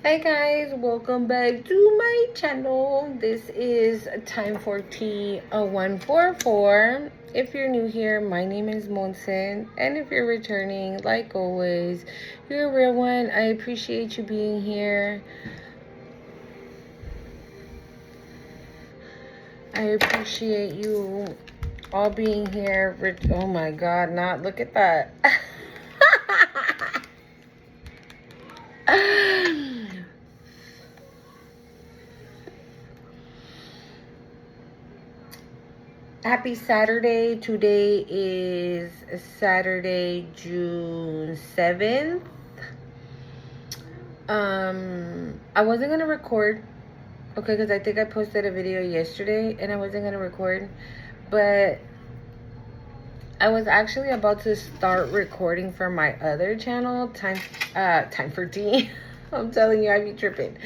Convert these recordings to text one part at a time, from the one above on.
Hi guys, welcome back to my channel. This is Time for Tea 144. If you're new here, my name is Monsen, and if you're returning, like always, you're a real one. I appreciate you being here. I appreciate you all being here. Oh my god, not look at that. Happy Saturday. Today is Saturday, June 7th. I wasn't going to record, okay, because I think I posted a video yesterday and I wasn't going to record, but I was actually about to start recording for my other channel, Time for Tea. I'm telling you, I be tripping.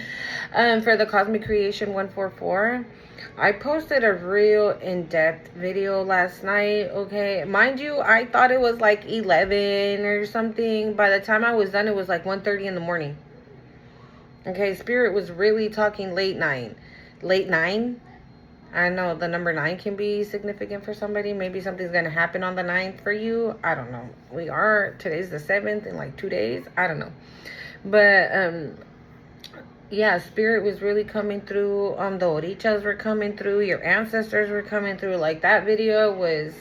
For the Cosmic Creation 144. I posted a real in-depth video last night, okay? Mind you, I thought it was like 11 or something. By the time I was done, it was like 1:30 in the morning. Okay, Spirit was really talking late 9. Late 9? I know the number 9 can be significant for somebody. Maybe something's going to happen on the 9th for you. I don't know. Today's the 7th in like 2 days. I don't know. But, yeah, Spirit was really coming through. The Orichas were coming through. Your ancestors were coming through. Like, that video was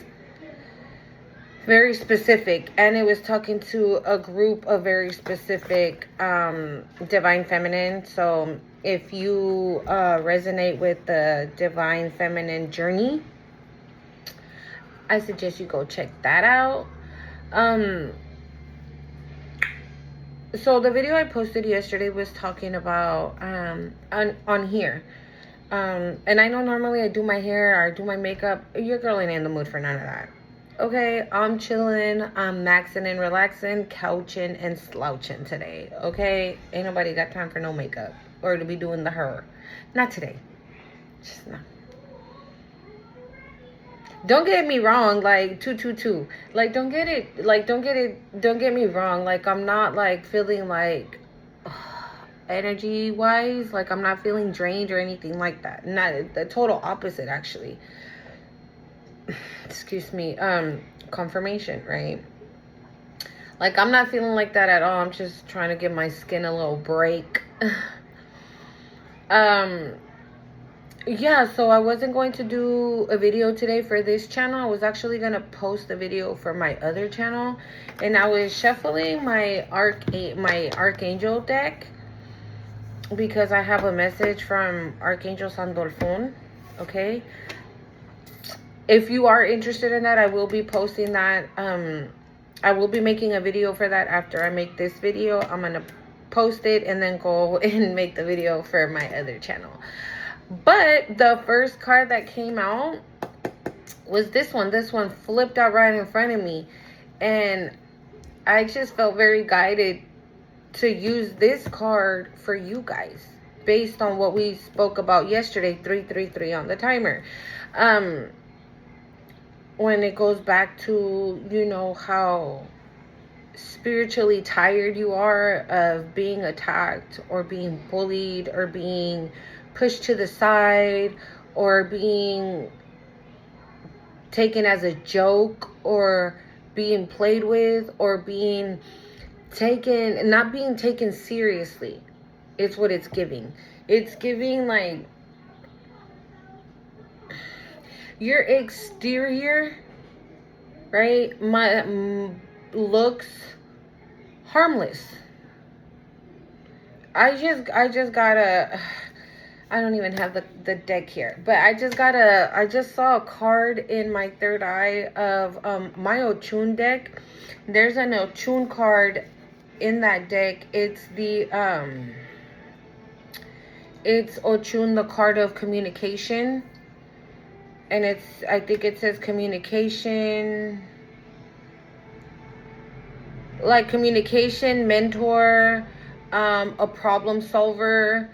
very specific. And it was talking to a group of very specific Divine Feminine. So, if you resonate with the Divine Feminine journey, I suggest you go check that out. So the video I posted yesterday was talking about on here. And I know normally I do my hair or I do my makeup. Your girl ain't in the mood for none of that. Okay, I'm chilling, I'm maxing and relaxing, couching and slouching today. Okay, ain't nobody got time for no makeup or to be doing the hair. Not today. Just not. Don't get me wrong, like 222. Like don't get me wrong. Like I'm not like feeling like energy wise, like I'm not feeling drained or anything like that. Not the total opposite actually. Excuse me. Confirmation, right? Like I'm not feeling like that at all. I'm just trying to give my skin a little break. Yeah, so I wasn't going to do a video today for this channel. I was actually going to post a video for my other channel. And I was shuffling my Archangel deck because I have a message from Archangel Sandolfon. Okay. If you are interested in that, I will be posting that. I will be making a video for that after I make this video. I'm going to post it and then go and make the video for my other channel. But the first card that came out was this one. This one flipped out right in front of me. And I just felt very guided to use this card for you guys. Based on what we spoke about yesterday, 333 on the timer. When it goes back to, you know, how spiritually tired you are of being attacked or being bullied or being pushed to the side or being taken as a joke or being played with or being taken, not being taken seriously. It's what it's giving. It's giving like your exterior, right, looks harmless. I just gotta, I don't even have the deck here, but I just saw a card in my third eye of my Ochun deck. There's an Ochun card in that deck. It's Ochun, the card of communication. And I think it says communication, like communication, mentor, a problem solver,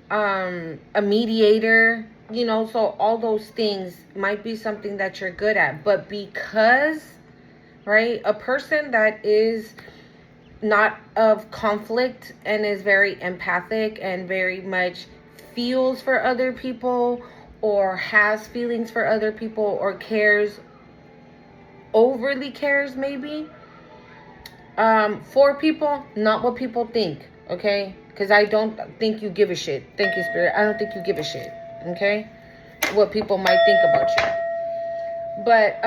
a mediator, you know, so all those things might be something that you're good at. But because, right, a person that is not of conflict and is very empathic and very much feels for other people or has feelings for other people or cares, overly cares maybe, for people, not what people think, okay? Because I don't think you give a shit. Thank you, Spirit. I don't think you give a shit, okay? What people might think about you. But,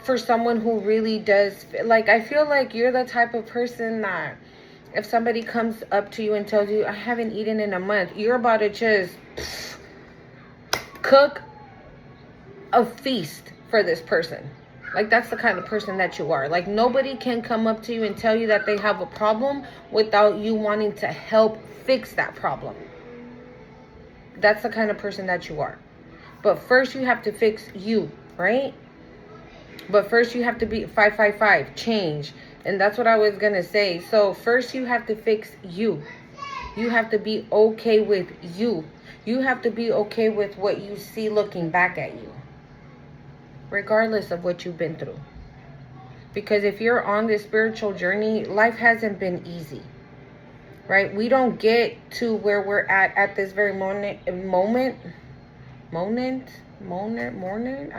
for someone who really does, like, I feel like you're the type of person that if somebody comes up to you and tells you, I haven't eaten in a month, you're about to just cook a feast for this person. Like, that's the kind of person that you are. Like, nobody can come up to you and tell you that they have a problem without you wanting to help fix that problem. That's the kind of person that you are. But first you have to fix you, right? But first you have to be 555, change. And that's what I was going to say. So first you have to fix you. You have to be okay with you. You have to be okay with what you see looking back at you, regardless of what you've been through. Because if you're on this spiritual journey, life hasn't been easy, right? We don't get to where we're at this very moment. I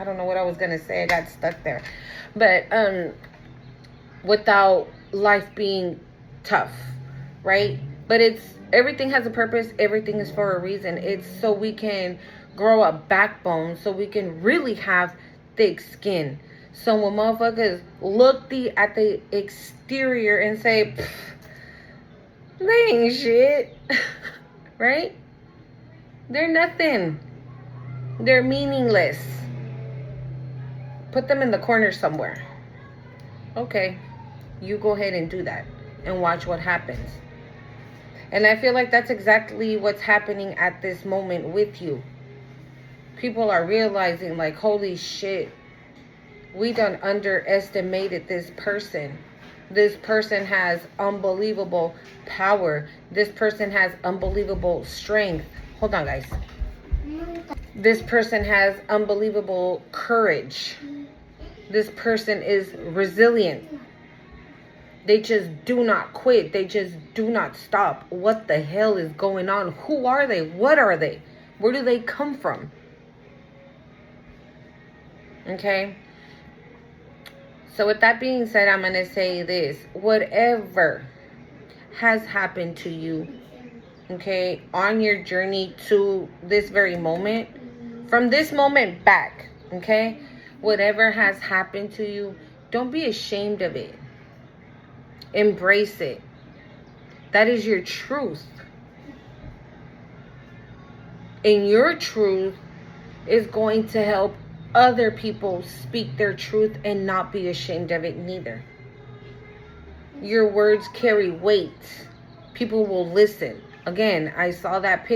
don't know what I was gonna say. I got stuck there. But without life being tough, right? But everything has a purpose. Everything is for a reason. It's so we can grow a backbone, so we can really have thick skin. So when motherfuckers look at the exterior and say, they ain't shit, right? They're nothing. They're meaningless. Put them in the corner somewhere. Okay, you go ahead and do that and watch what happens. And I feel like that's exactly what's happening at this moment with you. People are realizing, like, holy shit, we done underestimated this person. This person has unbelievable power. This person has unbelievable strength. Hold on, guys. This person has unbelievable courage. This person is resilient. They just do not quit. They just do not stop. What the hell is going on? Who are they? What are they? Where do they come from? Okay? So with that being said, I'm going to say this. Whatever has happened to you, okay, on your journey to this very moment, from this moment back, okay, whatever has happened to you, don't be ashamed of it. Embrace it. That is your truth. And your truth is going to help other people speak their truth and not be ashamed of it neither. Your words carry weight. People will listen. Again, I saw that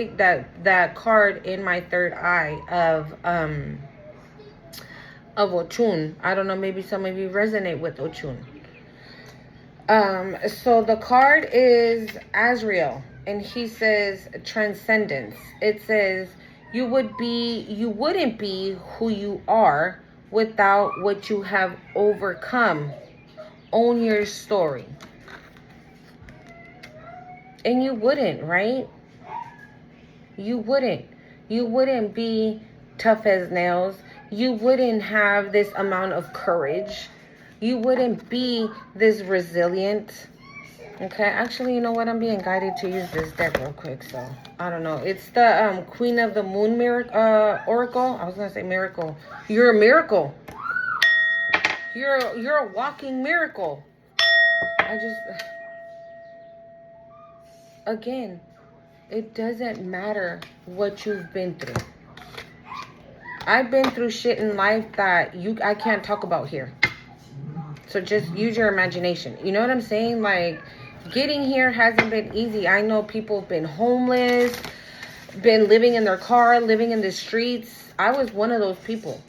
card in my third eye of Ochun. I don't know, maybe some of you resonate with Ochun. So the card is Azrael, and he says transcendence. It says you wouldn't be who you are without what you have overcome. Own your story. And you wouldn't, right? You wouldn't. You wouldn't be tough as nails. You wouldn't have this amount of courage. You wouldn't be this resilient. Okay, actually, you know what? I'm being guided to use this deck real quick, so I don't know. It's the Queen of the Moon Oracle. I was gonna say miracle. You're a miracle. You're a walking miracle. Again, it doesn't matter what you've been through. I've been through shit in life that I can't talk about here. So just use your imagination. You know what I'm saying? Like, getting here hasn't been easy. I know people have been homeless, been living in their car, living in the streets. I was one of those people.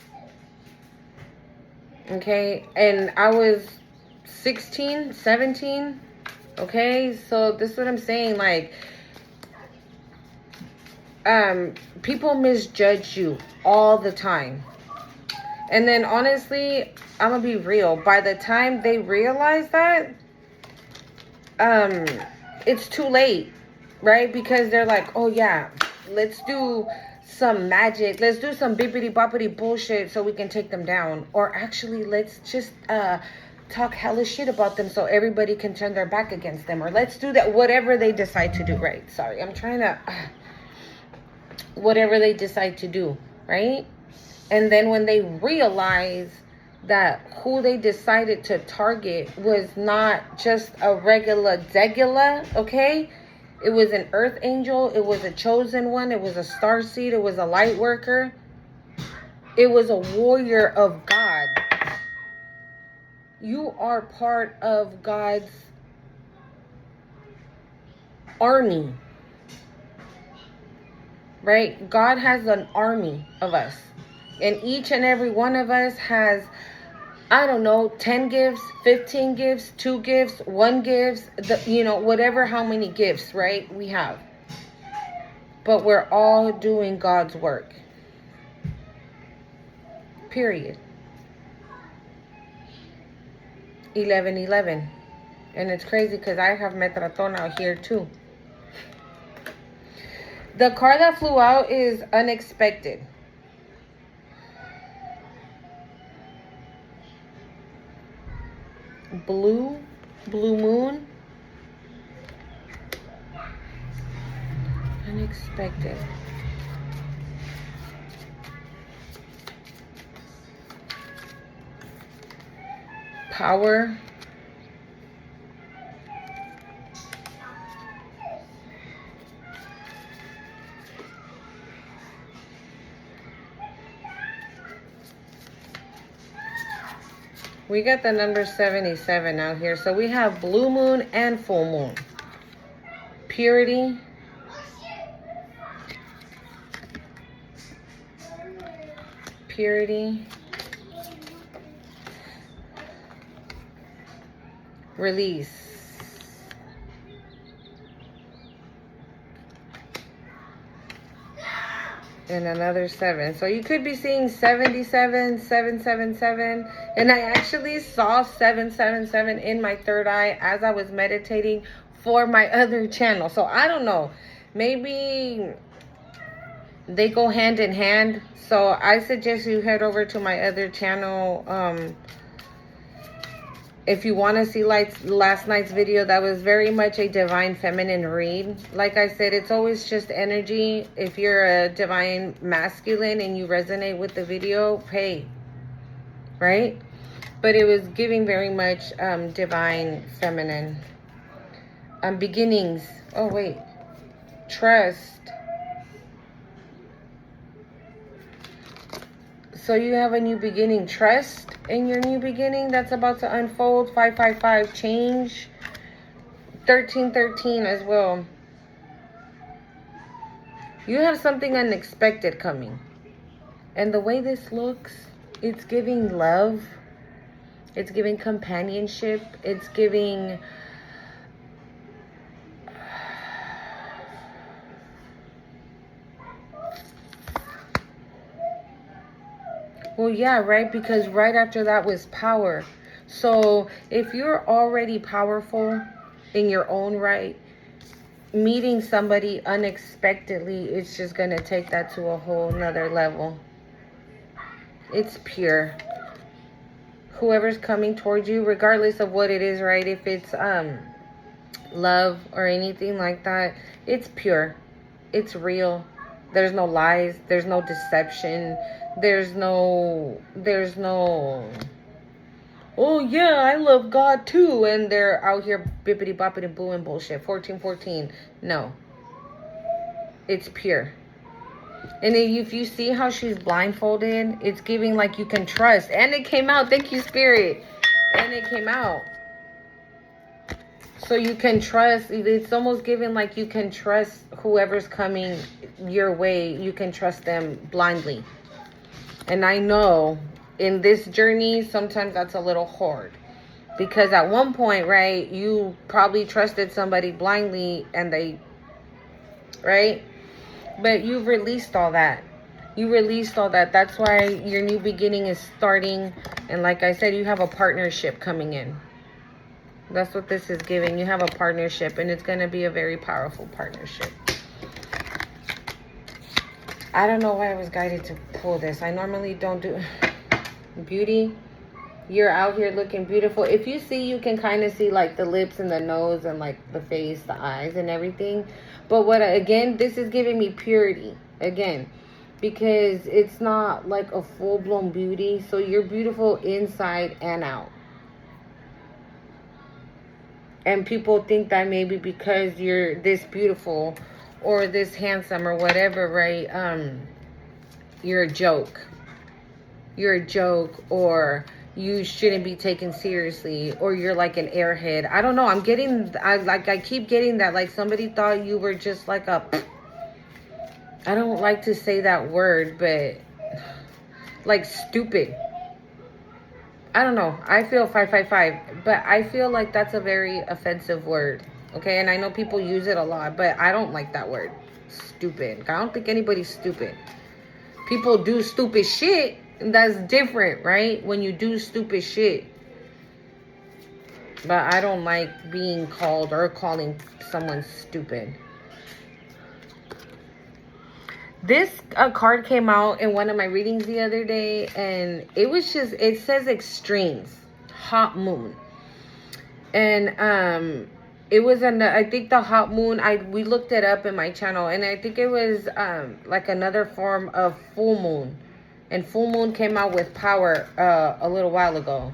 Okay? And I was 16, 17. Okay? So this is what I'm saying. Like, people misjudge you all the time. And then honestly, I'm gonna be real. By the time they realize that, it's too late, right? Because they're like, oh yeah, let's do some magic, let's do some bippity boppity bullshit so we can take them down. Or actually, let's just talk hella shit about them so everybody can turn their back against them. Or let's do that, whatever they decide to do, right? Sorry, I'm trying to whatever they decide to do, right? And then when they realize that who they decided to target was not just a regular degula, okay? It was an earth angel. It was a chosen one. It was a star seed. It was a light worker. It was a warrior of God. You are part of God's army, right? God has an army of us. And each and every one of us has, I don't know, 10 gifts, 15 gifts, 2 gifts, 1 gifts, whatever, how many gifts, right? We have. But we're all doing God's work. Period. 11:11. And it's crazy because I have Metraton out here too. The card that flew out is unexpected. Blue moon. Unexpected. Power. We got the number 77 out here. So we have blue moon and full moon. Purity. Purity. Release. And another 7. So you could be seeing 77, 777. And I actually saw 777 in my third eye as I was meditating for my other channel. So I don't know. Maybe they go hand in hand. So I suggest you head over to my other channel. If you want to see last night's video, that was very much a divine feminine read. Like I said, it's always just energy. If you're a divine masculine and you resonate with the video, hey, right? But it was giving very much divine feminine. Beginnings. Oh, wait. Trust. So you have a new beginning. Trust in your new beginning that's about to unfold. 555. Change. 1313 as well. You have something unexpected coming. And the way this looks, it's giving love. It's giving companionship. It's giving... Well, yeah, right? Because right after that was power. So if you're already powerful in your own right, meeting somebody unexpectedly, it's just going to take that to a whole nother level. It's pure. Whoever's coming towards you, regardless of what it is, right? If it's love or anything like that, it's pure. It's real. There's no lies. There's no deception. There's no, oh yeah, I love God too. And they're out here bippity boppity booing bullshit. 1414. No. It's pure. And if you see how she's blindfolded, it's giving like you can trust. And it came out. Thank you, Spirit. And it came out. So you can trust. It's almost giving like you can trust whoever's coming your way. You can trust them blindly. And I know in this journey, sometimes that's a little hard. Because at one point, right, you probably trusted somebody blindly and they, right? But you've released all that. You released all that. That's why your new beginning is starting. And like I said, you have a partnership coming in. That's what this is giving. You have a partnership, and it's going to be a very powerful partnership. I don't know why I was guided to pull this. I normally don't do beauty. You're out here looking beautiful. If you see, you can kind of see like the lips and the nose and like the face, the eyes and everything. But what, again, this is giving me purity. Again, because it's not like a full-blown beauty. So you're beautiful inside and out. And people think that maybe because you're this beautiful or this handsome or whatever, right? You're a joke. You're a joke, or you shouldn't be taken seriously, or you're like an airhead. I don't know. I keep getting that, like somebody thought you were just like a, I don't like to say that word, but like stupid. I don't know. I feel 555, but I feel like that's a very offensive word. Okay, and I know people use it a lot, but I don't like that word. Stupid. I don't think anybody's stupid. People do stupid shit, and that's different, right? When you do stupid shit. But I don't like being called or calling someone stupid. This card came out in one of my readings the other day, and it was just, it says extremes, hot moon. And it was I think the hot moon, we looked it up in my channel, and I think it was like another form of full moon. And full moon came out with power a little while ago.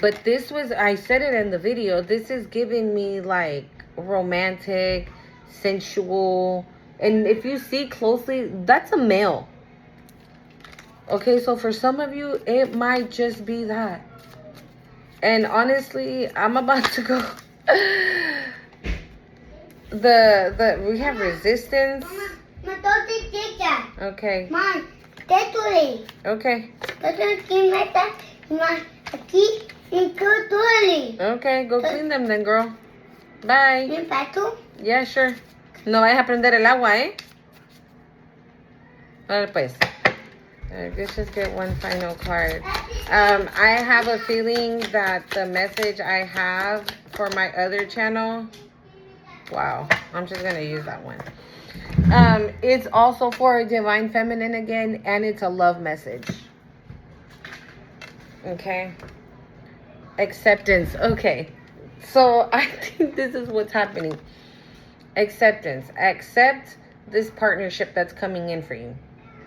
But this was, I said it in the video, this is giving me like romantic, sensual. And if you see closely, that's a male. Okay, so for some of you, it might just be that. And honestly, I'm about to go. We have resistance. Okay. Okay. Okay, go clean them then, girl. Bye. Yeah, sure. No vayas a prender el agua, ¿eh? Vale, pues. Let's just get one final card. I have a feeling that the message I have for my other channel, wow, I'm just going to use that one. It's also for a divine feminine again, and it's a love message. Okay. Acceptance. Okay. So I think this is what's happening. Acceptance. Accept this partnership that's coming in for you.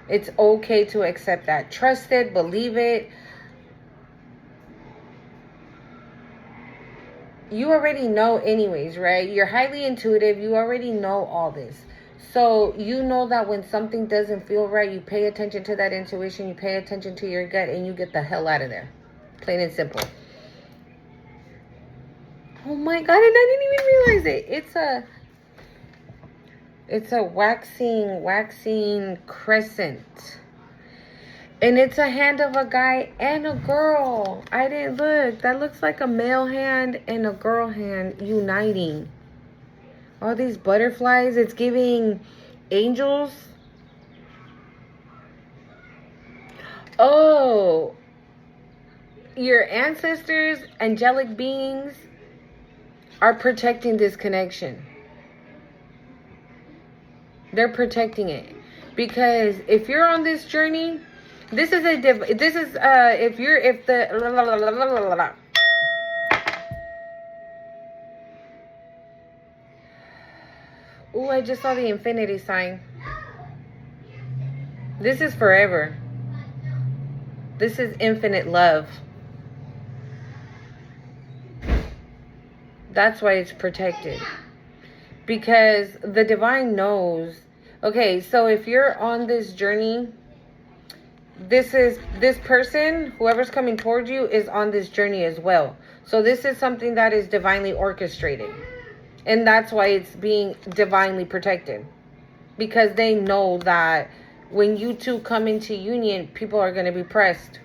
It's okay to accept that. Trust it. Believe it. You already know anyways, right? You're highly intuitive. You already know all this. So you know that when something doesn't feel right, you pay attention to that intuition. You pay attention to your gut, and you get the hell out of there. Plain and simple. Oh my God, and I didn't even realize it. It's a waxing crescent. And it's a hand of a guy and a girl. I didn't look. That looks like a male hand and a girl hand uniting. All these butterflies. It's giving angels. Oh. Your ancestors, angelic beings, are protecting this connection. They're protecting it. Because if you're on this journey, if the oh, I just saw the infinity sign. This is forever. This is infinite love. That's why it's protected. Because the divine knows. Okay, so if you're on this journey, this person, whoever's coming towards you, is on this journey as well. So this is something that is divinely orchestrated. And that's why it's being divinely protected. Because they know that when you two come into union, people are going to be pressed.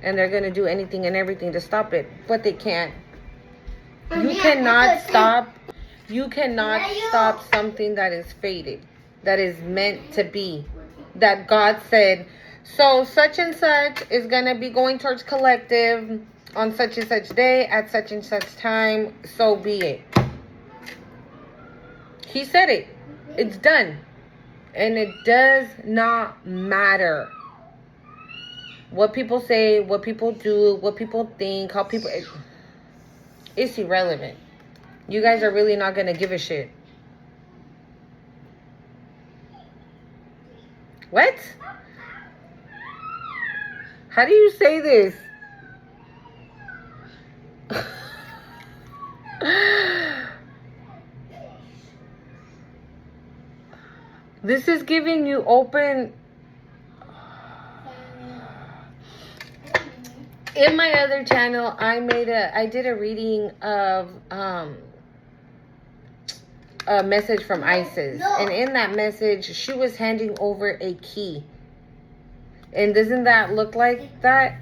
And they're going to do anything and everything to stop it. But they can't. You cannot stop something that is fated, that is meant to be. that God said, so such and such is going to be going towards collective on such and such day at such and such time, so be it. He said it. It's done. And it does not matter what people say, what people do, what people think, how people... It's irrelevant. You guys are really not going to give a shit. What? How do you say this? This is giving you open... In my other channel, I did a reading of a message from Isis. And in that message, she was handing over a key. And doesn't that look like that?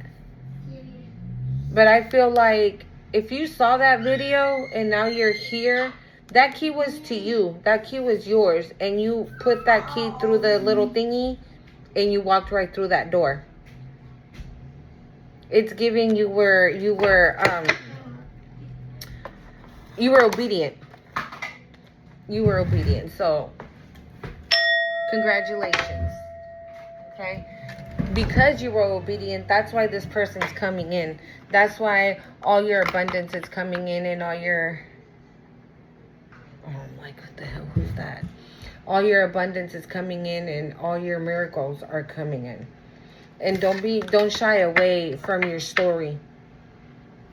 But I feel like if you saw that video and now you're here, that key was to you. That key was yours. And you put that key through the little thingy and you walked right through that door. It's giving you were obedient. You were obedient. So congratulations. Okay? Because you were obedient, that's why this person's coming in. That's why all your abundance is coming in and all your... Oh my, what the hell? Who's that? All your abundance is coming in and all your miracles are coming in. And don't shy away from your story.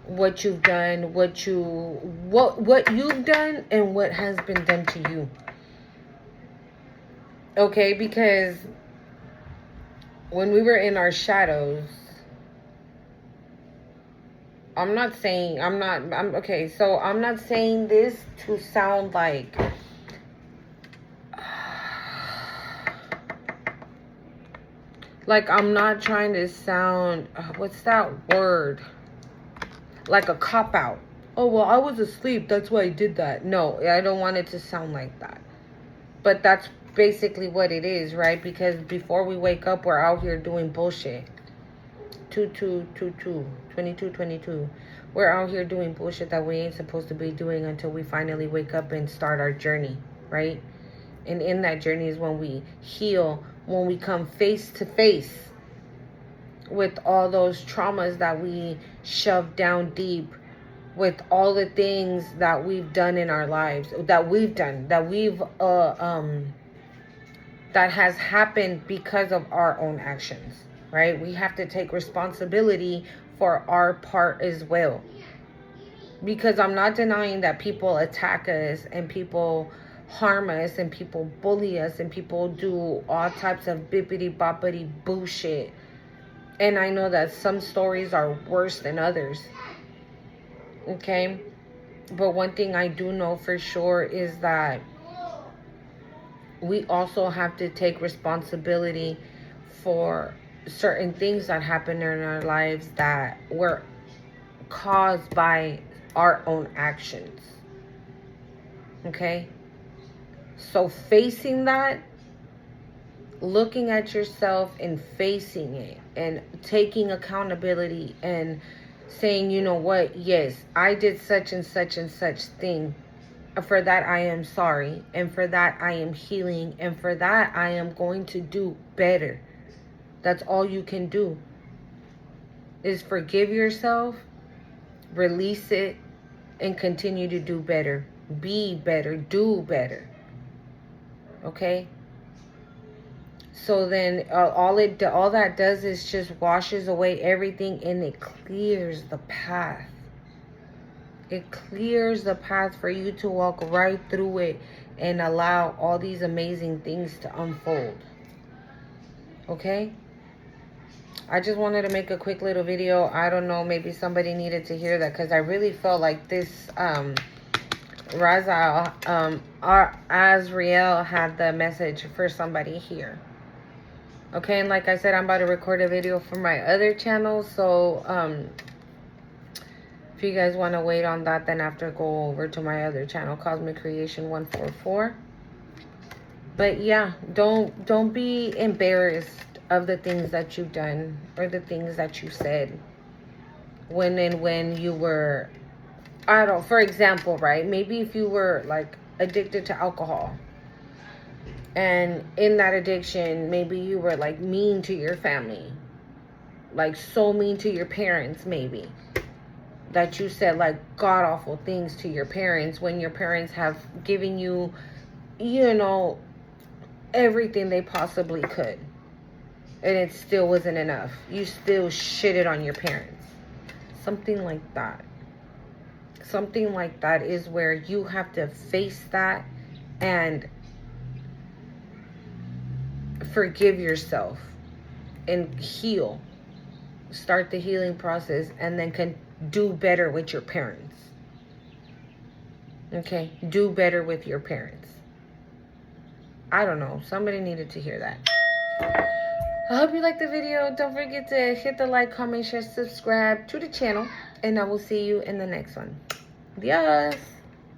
What you've done, what you've done and what has been done to you. Okay, because when we were in our shadows, I'm not saying this to sound like I'm not trying to sound, what's that word? Like a cop-out. Oh, well, I was asleep. That's why I did that. No, I don't want it to sound like that. But that's basically what it is, right? Because before we wake up, we're out here doing bullshit. 22. We're out here doing bullshit that we ain't supposed to be doing until we finally wake up and start our journey, right? And in that journey is when we heal, when we come face to face with all those traumas that we shoved down deep, with all the things that we've done in our lives, that has happened because of our own actions, right? We have to take responsibility for our part as well. Because I'm not denying that people attack us and people harm us and people bully us and people do all types of bippity boppity bullshit. And I know that some stories are worse than others. Okay? But one thing I do know for sure is that we also have to take responsibility for certain things that happen in our lives that were caused by our own actions. Okay? So facing that, looking at yourself and facing it and taking accountability and saying, you know what, yes, I did such and such and such thing. For that, I am sorry. And for that, I am healing. And for that, I am going to do better. That's all you can do. Is forgive yourself, release it, and continue to do better. Be better. Do better. Okay? So then all that does is just washes away everything and it clears the path. It clears the path for you to walk right through it and allow all these amazing things to unfold. Okay? I just wanted to make a quick little video. I don't know, maybe somebody needed to hear that because I really felt like this Azriel had the message for somebody here. Okay, and like I said, I'm about to record a video for my other channel, so if you guys want to wait on that, then after go over to my other channel, Cosmic Creation 144. But yeah, don't be embarrassed of the things that you've done or the things that you said when you were, I don't know, for example, right? Maybe if you were like addicted to alcohol, and in that addiction, maybe you were like mean to your family, like so mean to your parents, maybe that you said like god awful things to your parents when your parents have given you, you know, everything they possibly could, and it still wasn't enough. You still shitted on your parents. Something like that. Something like that is where you have to face that and forgive yourself and heal. Start the healing process and then can do better with your parents. Okay? Do better with your parents. I don't know. Somebody needed to hear that. I hope you liked the video. Don't forget to hit the like, comment, share, subscribe to the channel. And I will see you in the next one. Adios.